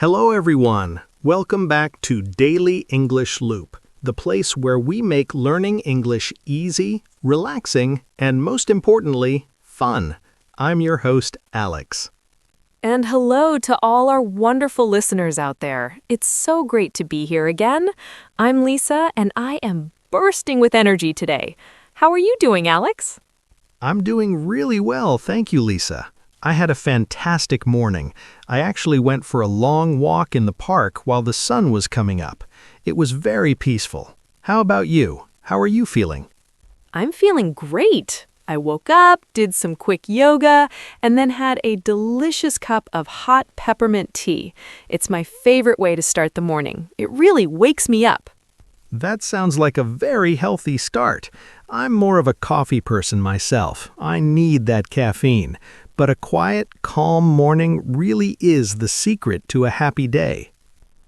Hello everyone. Welcome back to Daily English Loop, the place where we make learning English easy, relaxing, and most importantly, fun. I'm your host, Alex. And hello to all our wonderful listeners out there. It's so great to be here again. I'm Lisa, and I am bursting with energy today. How are you doing, Alex? I'm doing really well, thank you, Lisa. I had a fantastic morning. I actually went for a long walk in the park while the sun was coming up. It was very peaceful. How about you? How are you feeling? I'm feeling great. I woke up, did some quick yoga, and then had a delicious cup of hot peppermint tea. It's my favorite way to start the morning. It really wakes me up. That sounds like a very healthy start. I'm more of a coffee person myself. I need that caffeine. But a quiet, calm morning really is the secret to a happy day.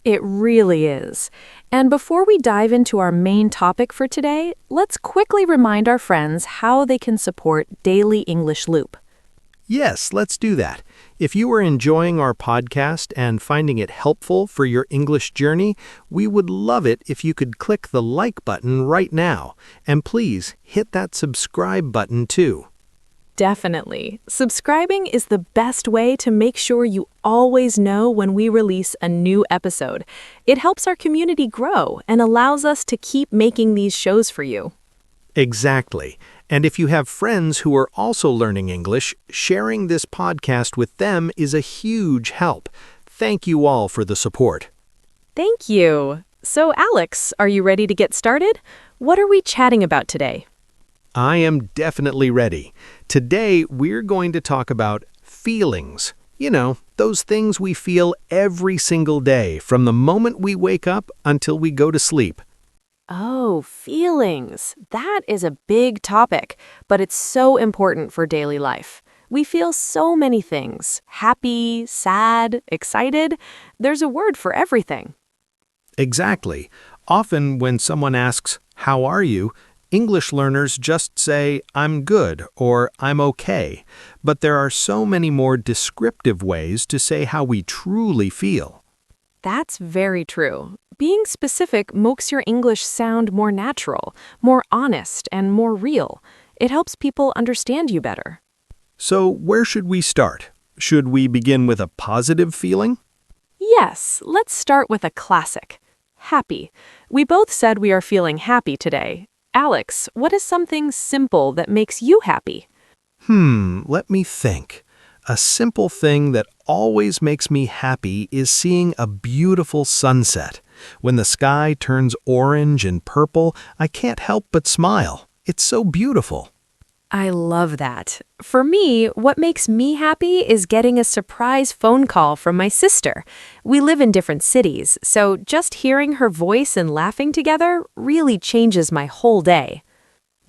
It really is. And before we dive into our main topic for today, let's quickly remind our friends how they can support Daily English Loop. Yes, let's do that. If you are enjoying our podcast and finding it helpful for your English journey, we would love it if you could click the like button right now. And please hit that subscribe button too. Definitely. Subscribing is the best way to make sure you always know when we release a new episode. It helps our community grow and allows us to keep making these shows for you. Exactly. And if you have friends who are also learning English, sharing this podcast with them is a huge help. Thank you all for the support. Thank you. So, Alex, are you ready to get started? What are we chatting about today? I am definitely ready. Today, we're going to talk about feelings. You know, those things we feel every single day, from the moment we wake up until we go to sleep. Oh, feelings. That is a big topic, but it's so important for daily life. We feel so many things: happy, sad, excited. There's a word for everything. Exactly. Often when someone asks, "How are you?" English learners just say, "I'm good" or "I'm okay." But there are so many more descriptive ways to say how we truly feel. That's very true. Being specific makes your English sound more natural, more honest, and more real. It helps people understand you better. So where should we start? Should we begin with a positive feeling? Yes, let's start with a classic. Happy. We both said we are feeling happy today. Alex, what is something simple that makes you happy? Let me think. A simple thing that always makes me happy is seeing a beautiful sunset. When the sky turns orange and purple, I can't help but smile. It's so beautiful. I love that. For me, what makes me happy is getting a surprise phone call from my sister. We live in different cities, so just hearing her voice and laughing together really changes my whole day.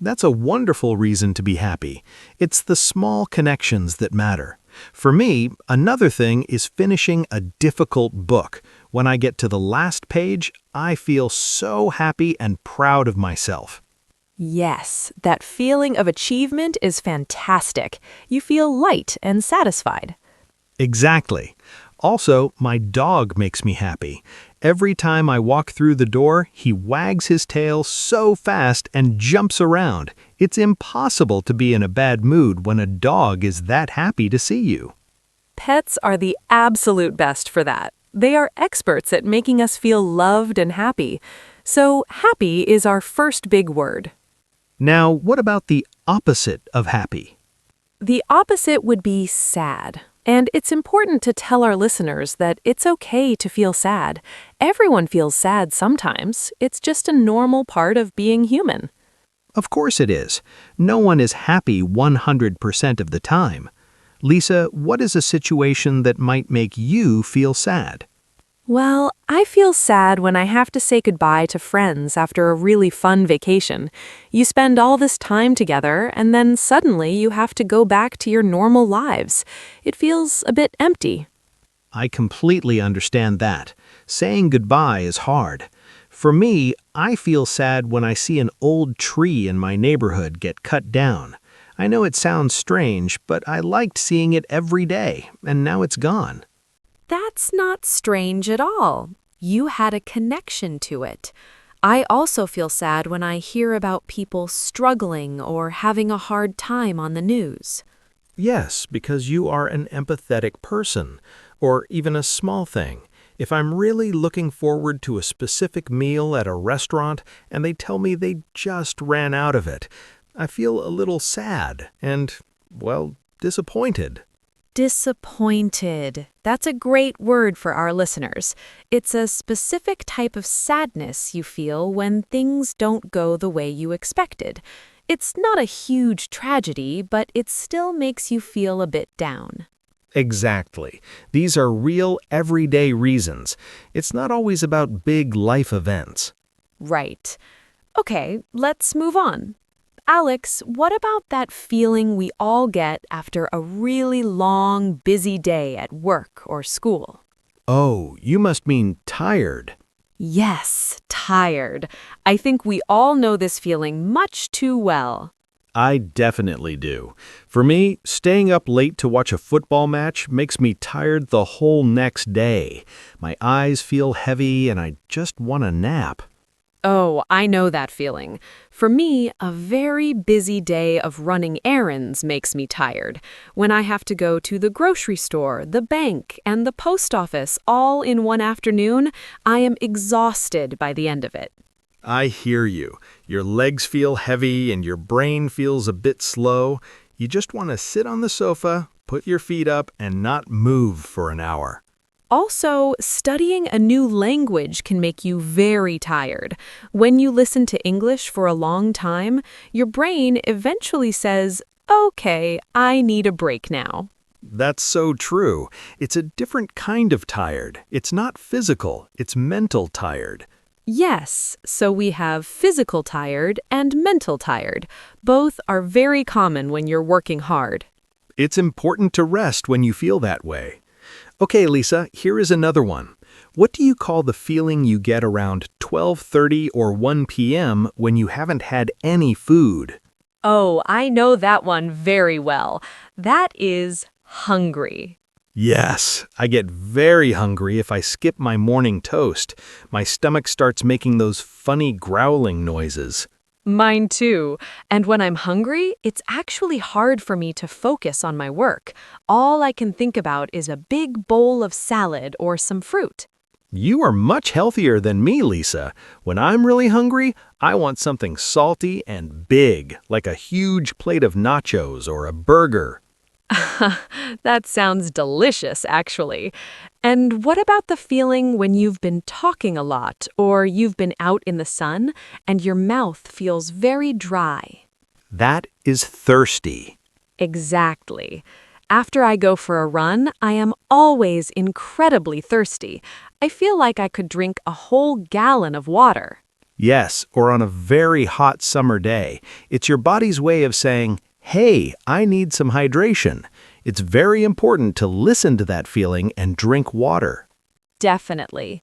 That's a wonderful reason to be happy. It's the small connections that matter. For me, another thing is finishing a difficult book. When I get to the last page, I feel so happy and proud of myself. Yes, that feeling of achievement is fantastic. You feel light and satisfied. Exactly. Also, my dog makes me happy. Every time I walk through the door, he wags his tail so fast and jumps around. It's impossible to be in a bad mood when a dog is that happy to see you. Pets are the absolute best for that. They are experts at making us feel loved and happy. So, happy is our first big word. Now, what about the opposite of happy? The opposite would be sad. And it's important to tell our listeners that it's okay to feel sad. Everyone feels sad sometimes. It's just a normal part of being human. Of course it is. No one is happy 100% of the time. Lisa, what is a situation that might make you feel sad? Well, I feel sad when I have to say goodbye to friends after a really fun vacation. You spend all this time together, and then suddenly you have to go back to your normal lives. It feels a bit empty. I completely understand that. Saying goodbye is hard. For me, I feel sad when I see an old tree in my neighborhood get cut down. I know it sounds strange, but I liked seeing it every day, and now it's gone. That's not strange at all. You had a connection to it. I also feel sad when I hear about people struggling or having a hard time on the news. Yes, because you are an empathetic person, or even a small thing. If I'm really looking forward to a specific meal at a restaurant and they tell me they just ran out of it, I feel a little sad and, well, disappointed. Disappointed. That's a great word for our listeners. It's a specific type of sadness you feel when things don't go the way you expected. It's not a huge tragedy, but it still makes you feel a bit down. Exactly. These are real, everyday reasons. It's not always about big life events. Right. Okay, let's move on. Alex, what about that feeling we all get after a really long, busy day at work or school? Oh, you must mean tired. Yes, tired. I think we all know this feeling much too well. I definitely do. For me, staying up late to watch a football match makes me tired the whole next day. My eyes feel heavy and I just want a nap. Oh, I know that feeling. For me, a very busy day of running errands makes me tired. When I have to go to the grocery store, the bank, and the post office all in one afternoon, I am exhausted by the end of it. I hear you. Your legs feel heavy and your brain feels a bit slow. You just want to sit on the sofa, put your feet up, and not move for an hour. Also, studying a new language can make you very tired. When you listen to English for a long time, your brain eventually says, "Okay, I need a break now." That's so true. It's a different kind of tired. It's not physical, it's mental tired. Yes, so we have physical tired and mental tired. Both are very common when you're working hard. It's important to rest when you feel that way. Okay, Lisa, here is another one. What do you call the feeling you get around 12:30 or 1 p.m. when you haven't had any food? Oh, I know that one very well. That is hungry. Yes, I get very hungry if I skip my morning toast. My stomach starts making those funny growling noises. Mine too. And when I'm hungry, it's actually hard for me to focus on my work. All I can think about is a big bowl of salad or some fruit. You are much healthier than me, Lisa. When I'm really hungry, I want something salty and big, like a huge plate of nachos or a burger. That sounds delicious, actually. And what about the feeling when you've been talking a lot or you've been out in the sun and your mouth feels very dry? That is thirsty. Exactly. After I go for a run, I am always incredibly thirsty. I feel like I could drink a whole gallon of water. Yes, or on a very hot summer day. It's your body's way of saying, "Hey, I need some hydration." It's very important to listen to that feeling and drink water. Definitely.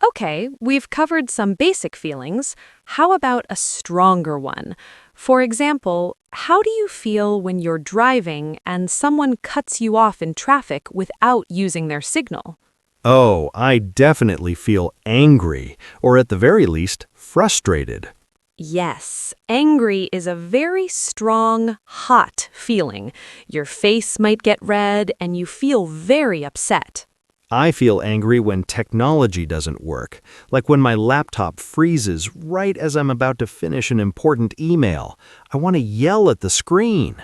Okay, we've covered some basic feelings. How about a stronger one? For example, how do you feel when you're driving and someone cuts you off in traffic without using their signal? Oh, I definitely feel angry, or at the very least, frustrated. Yes, angry is a very strong, hot feeling. Your face might get red and you feel very upset. I feel angry when technology doesn't work, like when my laptop freezes right as I'm about to finish an important email. I want to yell at the screen.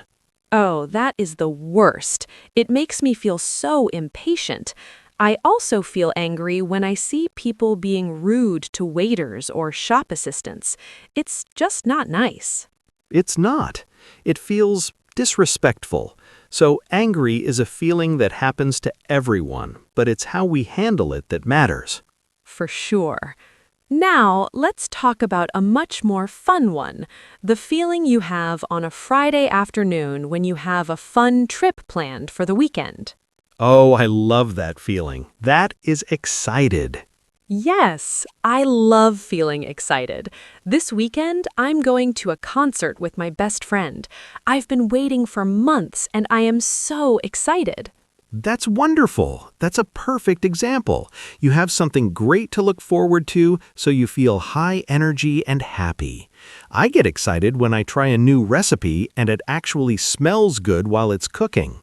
Oh, that is the worst. It makes me feel so impatient. I also feel angry when I see people being rude to waiters or shop assistants. It's just not nice. It's not. It feels disrespectful. So angry is a feeling that happens to everyone, but it's how we handle it that matters. For sure. Now, let's talk about a much more fun one. The feeling you have on a Friday afternoon when you have a fun trip planned for the weekend. Oh, I love that feeling. That is excited. Yes, I love feeling excited. This weekend, I'm going to a concert with my best friend. I've been waiting for months and I am so excited. That's wonderful. That's a perfect example. You have something great to look forward to, so you feel high energy and happy. I get excited when I try a new recipe and it actually smells good while it's cooking.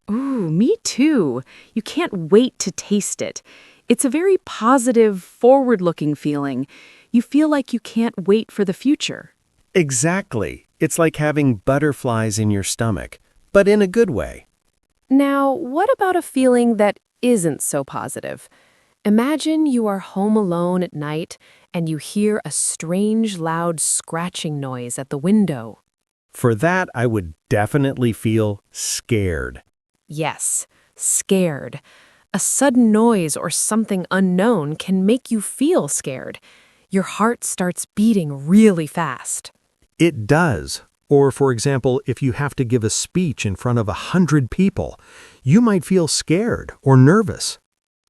Ooh, me too. You can't wait to taste it. It's a very positive, forward-looking feeling. You feel like you can't wait for the future. Exactly. It's like having butterflies in your stomach, but in a good way. Now, what about a feeling that isn't so positive? Imagine you are home alone at night and you hear a strange, loud scratching noise at the window. For that, I would definitely feel scared. Yes, scared. A sudden noise or something unknown can make you feel scared. Your heart starts beating really fast. It does. Or, for example, if you have to give a speech in front of 100 people, you might feel scared or nervous.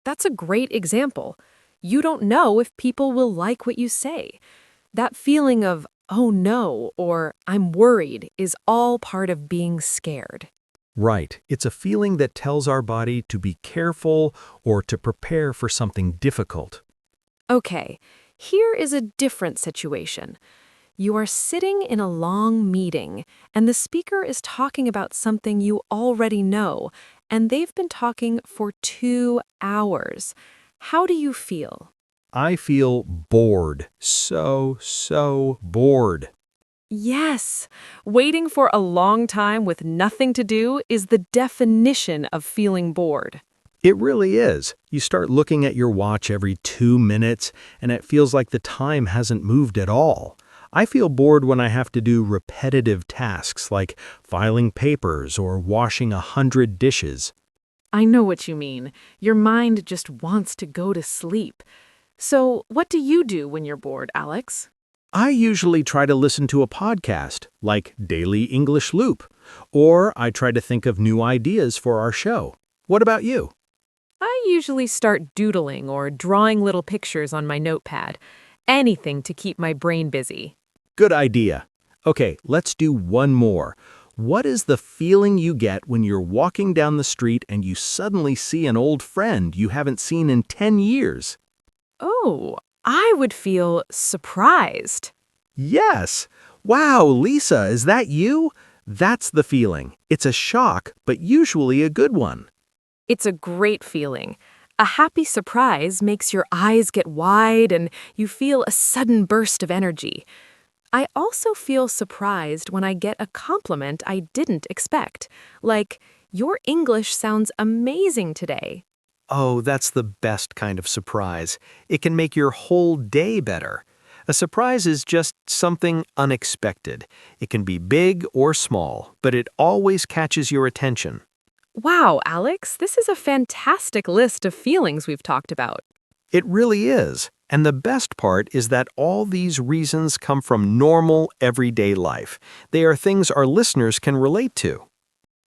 That's a great example. You don't know if people will like what you say. That feeling of, oh no, or I'm worried is all part of being scared. Right. It's a feeling that tells our body to be careful or to prepare for something difficult. Okay, here is a different situation. You are sitting in a long meeting, and the speaker is talking about something you already know, and they've been talking for 2 hours. How do you feel? I feel bored. So bored. Yes, waiting for a long time with nothing to do is the definition of feeling bored. It really is. You start looking at your watch every 2 minutes, and it feels like the time hasn't moved at all. I feel bored when I have to do repetitive tasks like filing papers or washing 100 dishes. I know what you mean. Your mind just wants to go to sleep. So, what do you do when you're bored, Alex? I usually try to listen to a podcast, like Daily English Loop, or I try to think of new ideas for our show. What about you? I usually start doodling or drawing little pictures on my notepad. Anything to keep my brain busy. Good idea. Okay, let's do one more. What is the feeling you get when you're walking down the street and you suddenly see an old friend you haven't seen in 10 years? Oh, I would feel surprised. Yes. Wow, Lisa, is that you? That's the feeling. It's a shock, but usually a good one. It's a great feeling. A happy surprise makes your eyes get wide and you feel a sudden burst of energy. I also feel surprised when I get a compliment I didn't expect, like, your English sounds amazing today. Oh, that's the best kind of surprise. It can make your whole day better. A surprise is just something unexpected. It can be big or small, but it always catches your attention. Wow, Alex, this is a fantastic list of feelings we've talked about. It really is. And the best part is that all these reasons come from normal, everyday life. They are things our listeners can relate to.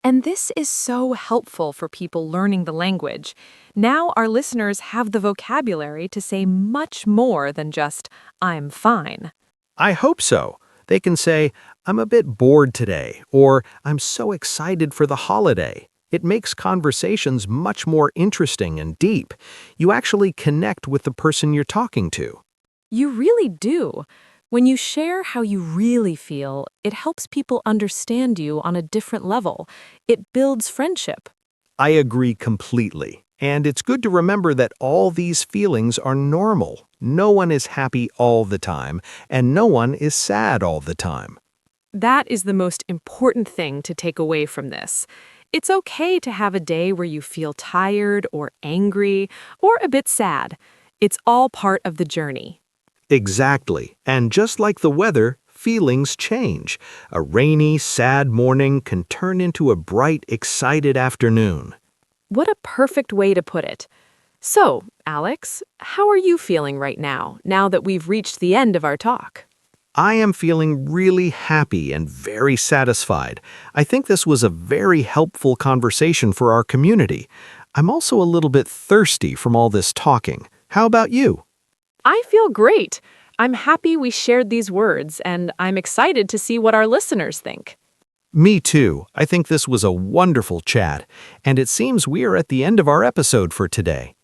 And this is so helpful for people learning the language. Now our listeners have the vocabulary to say much more than just, I'm fine. I hope so. They can say, I'm a bit bored today, or I'm so excited for the holiday. It makes conversations much more interesting and deep. You actually connect with the person you're talking to. You really do. When you share how you really feel, it helps people understand you on a different level. It builds friendship. I agree completely. And it's good to remember that all these feelings are normal. No one is happy all the time, and no one is sad all the time. That is the most important thing to take away from this. It's okay to have a day where you feel tired or angry or a bit sad. It's all part of the journey. Exactly. And just like the weather, feelings change. A rainy, sad morning can turn into a bright, excited afternoon. What a perfect way to put it. So, Alex, how are you feeling right now that we've reached the end of our talk? I am feeling really happy and very satisfied. I think this was a very helpful conversation for our community. I'm also a little bit thirsty from all this talking. How about you? I feel great. I'm happy we shared these words, and I'm excited to see what our listeners think. Me too. I think this was a wonderful chat, and it seems we are at the end of our episode for today.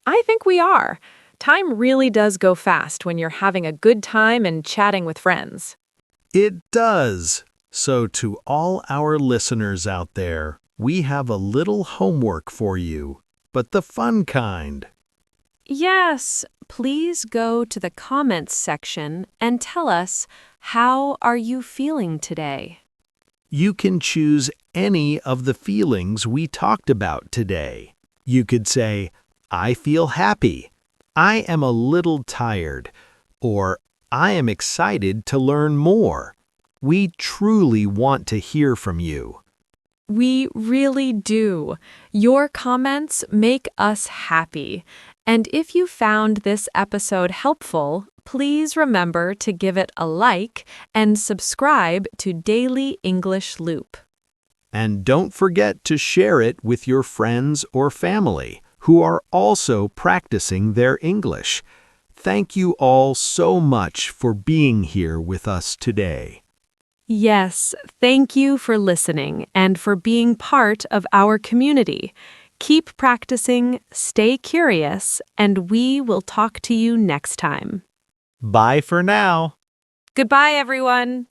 I think we are. Time really does go fast when you're having a good time and chatting with friends. It does. So, to all our listeners out there, we have a little homework for you, but the fun kind. Yes, please go to the comments section and tell us, how are you feeling today? You can choose any of the feelings we talked about today. You could say, I feel happy, I am a little tired, or I am excited to learn more. We truly want to hear from you. We really do. Your comments make us happy. And if you found this episode helpful, please remember to give it a like and subscribe to Daily English Loop. And don't forget to share it with your friends or family who are also practicing their English. Thank you all so much for being here with us today. Yes, thank you for listening and for being part of our community. Keep practicing, stay curious, and we will talk to you next time. Bye for now. Goodbye, everyone.